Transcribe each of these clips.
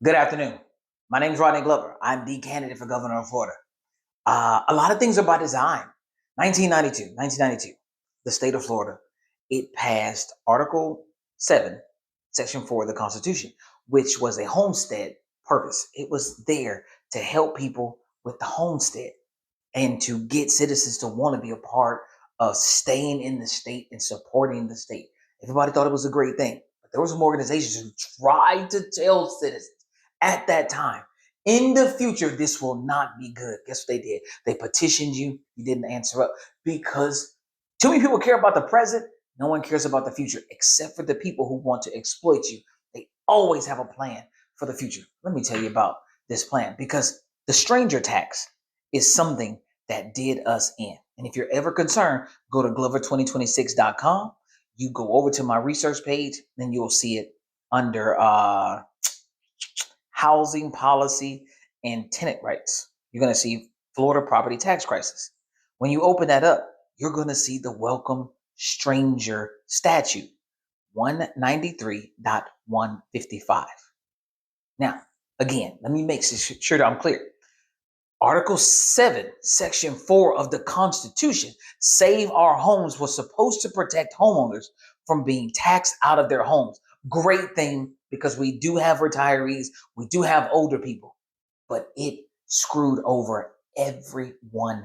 Good afternoon. My name is Rodney Glover. I'm the candidate for governor of Florida. A lot of things are by design. 1992, the state of Florida, it passed Article 7, Section 4 of the Constitution, which was a homestead purpose. It was there to help people with the homestead and to get citizens to want to be a part of staying in the state and supporting the state. Everybody thought it was a great thing, but there were some organizations who tried to tell citizens at that time, in the future, this will not be good. Guess what they did? They petitioned you. You didn't answer up because too many people care about the present. No one cares about the future except for the people who want to exploit you. They always have a plan for the future. Let me tell you about this plan because the stranger tax is something that did us in. And if you're ever concerned, go to glover2026.com. You go over to my research page, then you'll see it under housing policy and tenant rights. You're going to see Florida property tax crisis. When you open that up, you're going to see the welcome stranger statute 193.155. Now, again, let me make sure that I'm clear. Article 7, Section 4 of the Constitution, Save Our Homes, was supposed to protect homeowners from being taxed out of their homes. Great thing, because we do have retirees, we do have older people, but it screwed over everyone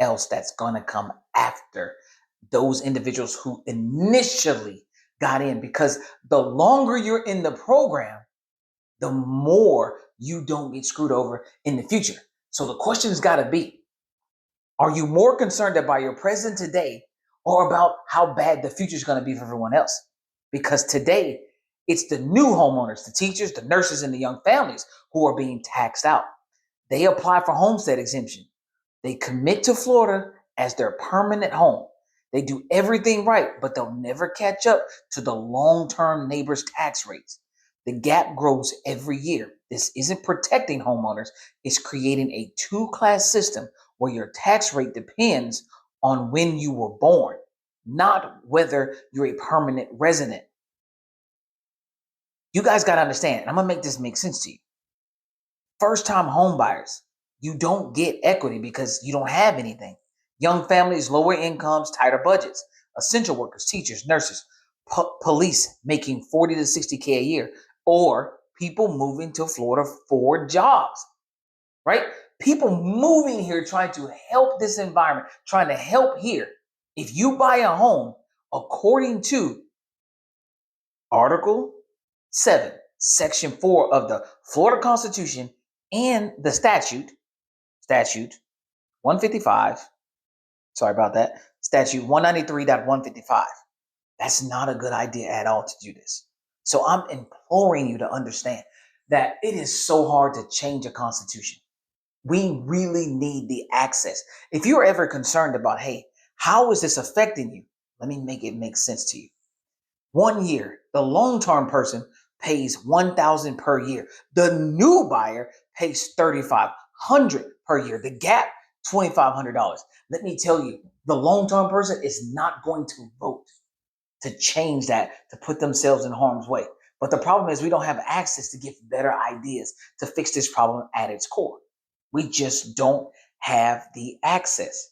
else that's going to come after those individuals who initially got in, because the longer you're in the program, the more you don't get screwed over in the future. So the question's got to be, are you more concerned about your present today or about how bad the future is going to be for everyone else? Because today, it's the new homeowners, the teachers, the nurses, and the young families who are being taxed out. They apply for homestead exemption. They commit to Florida as their permanent home. They do everything right, but they'll never catch up to the long-term neighbors' tax rates. The gap grows every year. This isn't protecting homeowners. It's creating a two-class system where your tax rate depends on when you were born, not whether you're a permanent resident. You guys got to understand, and I'm going to make this make sense to you. First-time home buyers, you don't get equity because you don't have anything. Young families, lower incomes, tighter budgets. Essential workers, teachers, nurses, police making 40 to 60K a year, or people moving to Florida for jobs, right? People moving here trying to help this environment, trying to help here. If you buy a home, according to Article 7, Section 4 of the Florida Constitution and the statute 155, sorry about that, statute 193.155. That's not a good idea at all to do this. So I'm imploring you to understand that it is so hard to change a constitution. We really need the access. If you're ever concerned about, hey, how is this affecting you? Let me make it make sense to you. 1 year, the long-term person pays $1,000 per year. The new buyer pays $3,500 per year. The gap, $2,500. Let me tell you, the long-term person is not going to vote to change that, to put themselves in harm's way. But the problem is we don't have access to get better ideas to fix this problem at its core. We just don't have the access.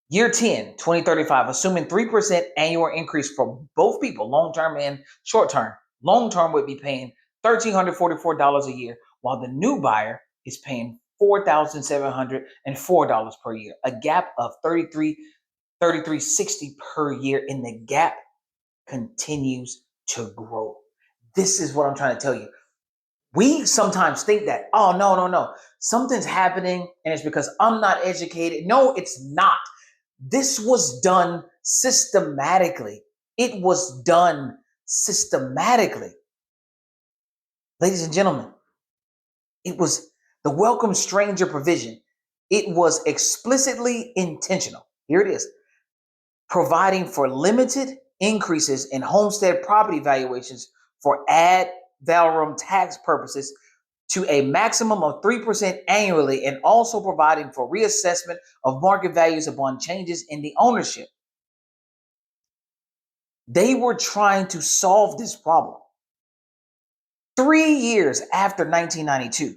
Year 10, 2035, assuming 3% annual increase for both people, long-term and short-term. Long-term would be paying $1,344 a year, while the new buyer is paying $4,704 per year, a gap of $33.60 per year, and the gap continues to grow. This is what I'm trying to tell you. We sometimes think that, oh, no, something's happening and it's because I'm not educated. No, it's not. This was done systematically. It was done systematically. Ladies and gentlemen, it was the welcome stranger provision. It was explicitly intentional. Here it is. Providing for limited increases in homestead property valuations for ad valorem tax purposes to a maximum of 3% annually, and also providing for reassessment of market values upon changes in the ownership. They were trying to solve this problem. 3 years after 1992,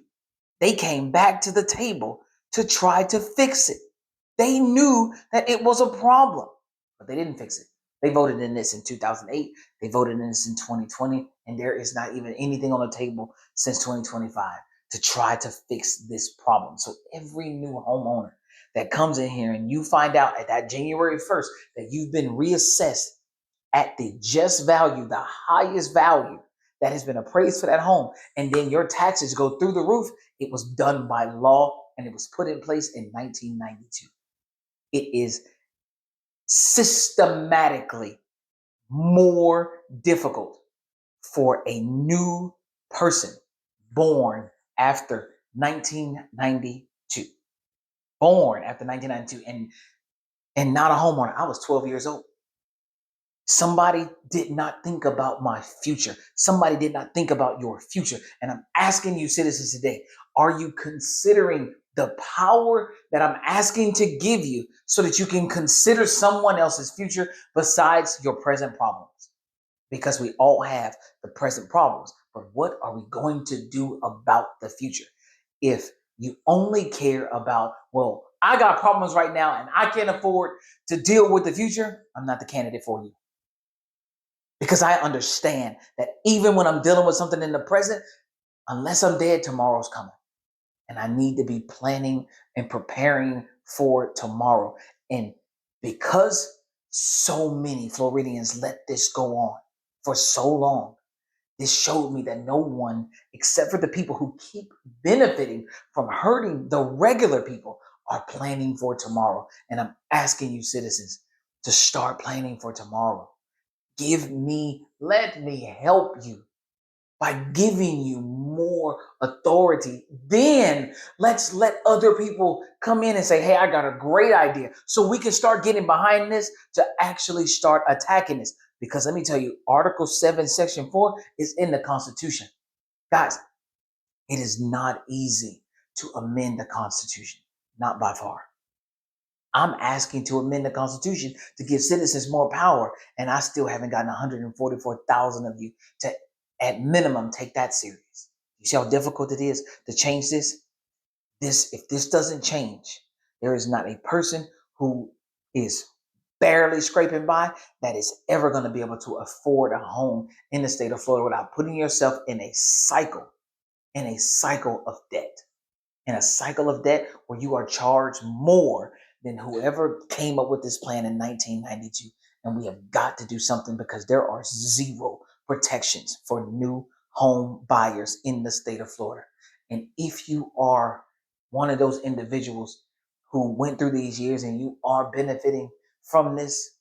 they came back to the table to try to fix it. They knew that it was a problem, but they didn't fix it. They voted in this in 2008. They voted in this in 2020, and there is not even anything on the table since 2025 to try to fix this problem. So every new homeowner that comes in here and you find out at that January 1st that you've been reassessed at the just value, the highest value that has been appraised for that home, and then your taxes go through the roof, it was done by law and it was put in place in 1992. It is systematically more difficult for a new person born after 1992. Born after 1992 and not a homeowner. I was 12 years old. Somebody did not think about my future. Somebody did not think about your future. And I'm asking you, citizens, today, are you considering the power that I'm asking to give you so that you can consider someone else's future besides your present problems? Because we all have the present problems, but what are we going to do about the future? If you only care about, well, I got problems right now and I can't afford to deal with the future, I'm not the candidate for you. Because I understand that even when I'm dealing with something in the present, unless I'm dead, tomorrow's coming. And I need to be planning and preparing for tomorrow. And because so many Floridians let this go on for so long, this showed me that no one, except for the people who keep benefiting from hurting the regular people, are planning for tomorrow. And I'm asking you, citizens, to start planning for tomorrow. Let me help you by giving you more authority. Then let's let other people come in and say, hey, I got a great idea. So we can start getting behind this to actually start attacking this. Because let me tell you, Article 7, Section 4 is in the Constitution. Guys, it is not easy to amend the Constitution, not by far. I'm asking to amend the Constitution to give citizens more power, and I still haven't gotten 144,000 of you to, at minimum, take that serious. You see how difficult it is to change this? If this doesn't change, there is not a person who is barely scraping by that is ever going to be able to afford a home in the state of Florida without putting yourself in a cycle of debt. In a cycle of debt where you are charged more than whoever came up with this plan in 1992. And we have got to do something because there are zero protections for new home buyers in the state of Florida. And if you are one of those individuals who went through these years and you are benefiting from this,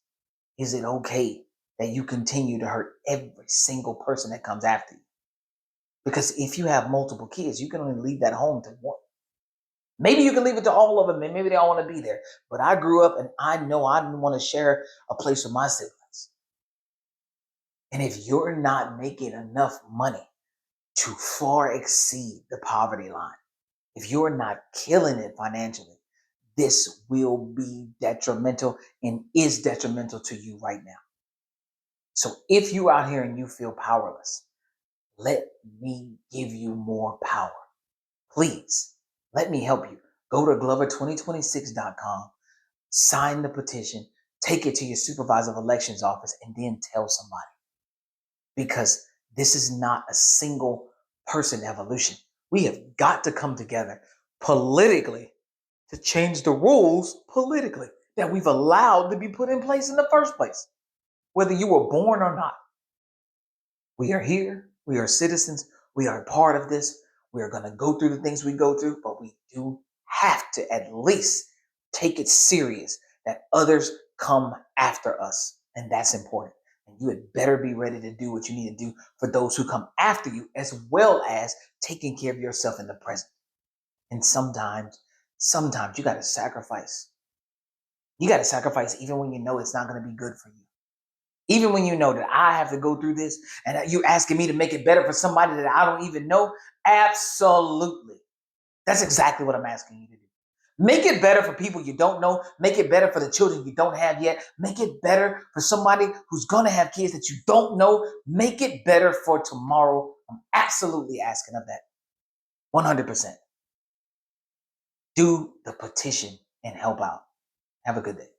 is it okay that you continue to hurt every single person that comes after you? Because if you have multiple kids, you can only leave that home to one. Maybe you can leave it to all of them and maybe they all want to be there. But I grew up and I know I didn't want to share a place with my siblings. And if you're not making enough money to far exceed the poverty line, if you're not killing it financially, this will be detrimental and is detrimental to you right now. So if you're out here and you feel powerless, let me give you more power. Please, let me help you. Go to Glover2026.com, sign the petition, take it to your supervisor of elections office, and then tell somebody. Because this is not a single person evolution. We have got to come together politically to change the rules politically that we've allowed to be put in place in the first place, whether you were born or not. We are here. We are citizens. We are part of this. We are going to go through the things we go through, but we do have to at least take it serious that others come after us. And that's important. And you had better be ready to do what you need to do for those who come after you, as well as taking care of yourself in the present. And sometimes you got to sacrifice. You got to sacrifice even when you know it's not going to be good for you. Even when you know that I have to go through this and you're asking me to make it better for somebody that I don't even know. Absolutely. That's exactly what I'm asking you to do. Make it better for people you don't know. Make it better for the children you don't have yet. Make it better for somebody who's going to have kids that you don't know. Make it better for tomorrow I'm absolutely asking of that. 100%. Do the petition and help out. Have a good day.